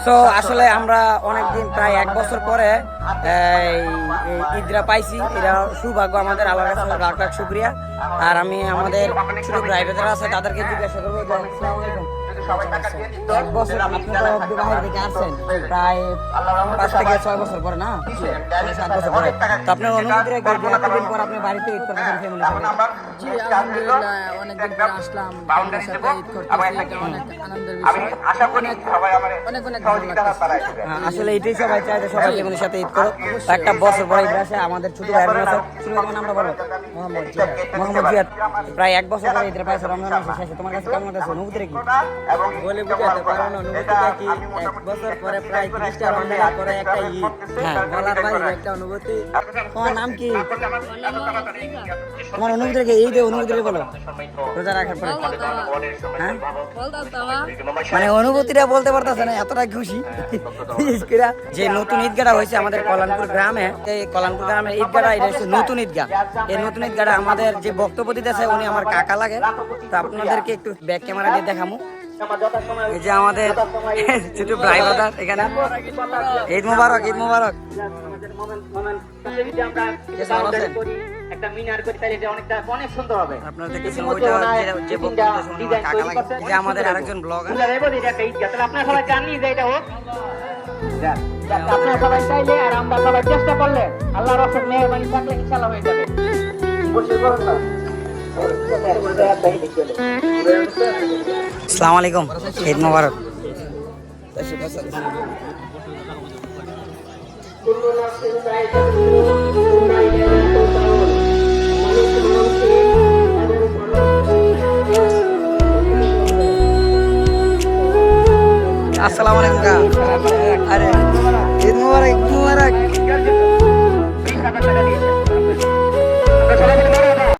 So আসলে আমরা অনেকদিন প্রায় 1 বছর পরে ঈদরা পাইছি। এটা সৌভাগ্য আমাদের, আল্লাহর কাছে লাখ লাখ শুকরিয়া। আর আমি আমাদের ছোট ভাই যারা আছে তাদেরকে জিজ্ঞাসা করবো যে আসসালামু আলাইকুম, 1 বছর আপনি তো বিবাহের দিকে আসছেন প্রায় 5 থেকে 6 বছর পরে, না 7 বছর পরে। তো আপনার অনুভূতিটা কি, যে এতদিন পর আপনি বাড়িতে ঈদ করতেছেন ফ্যামিলির সাথে? জি আলহামদুলিল্লাহ, অনেকদিন পর আসলাম ফ্যামিলির সাথে ঈদ করতেছি, এটা অনেক আনন্দের বিষয়। অনেক অনেক ভালো লাগছে। আসলে এটাই সবাই চায় যে সবাই ফ্যামিলির সাথে ঈদ করো। একটা বছর পরে ঈদ আসে। আমাদের ছোট ভাই বোন আছে, ছোট ভাই নামটা বলো। মোহাম্মদ জিয়াদ। প্রায় 1 বছর পরে ঈদের পাইছে, রমজান মাসের শেষে। তোমার কাছে কেমন লাগছে, অনুভূতিটা কি? বলে বুঝাতে পারবো না অনুভূতিটা কি। 1 বছর পরে প্রায় 30টা রমজানের পরে একটা ঈদ, বলার বাইরে একটা অনুভূতি। তোমার নাম কি? তোমার অনুভূতিটা কি? এই যে অনুভূতিটা বলো রোজা রাখার পরে। হ্যাঁ, মানে অনুভূতিটা বলতে পারতেছে না, এতটা খুশি। যে নতুন ঈদগাটা হয়েছে আমাদের কল্যাণপুর গ্রামে, এই কল্যাণপুর গ্রামের ঈদগাটা, এটা হচ্ছে নতুন ঈদগাহ। এই নতুন ঈদগাটা আমাদের যে বক্তব্য দিতেছে উনি আমার কাকা লাগে। তো আপনাদেরকে একটু ব্যাক ক্যামেরা দিয়ে দেখামু। এই যে আমাদের ছোট ভাই বাদার এখানে। ঈদ মুবারক, ঈদ মুবারক। আপনারা দেখেছেন ওইটা যে বক্তব্য শুনে আমার কাকা লাগে। যে আমাদের আরেকজন ব্লগার। আপনারা সবাই জানি যে এটা হোক, আপনারা সবাই চাইলে আর আমরা সবাই চেষ্টা করলে আল্লাহর অশেষ মেহেরবানি থাকলে ইনশাআল্লাহ হয়ে যাবে। আসসালামু আলাইকুম, ঈদ মুবারক। আসসালামু আলাইকুম।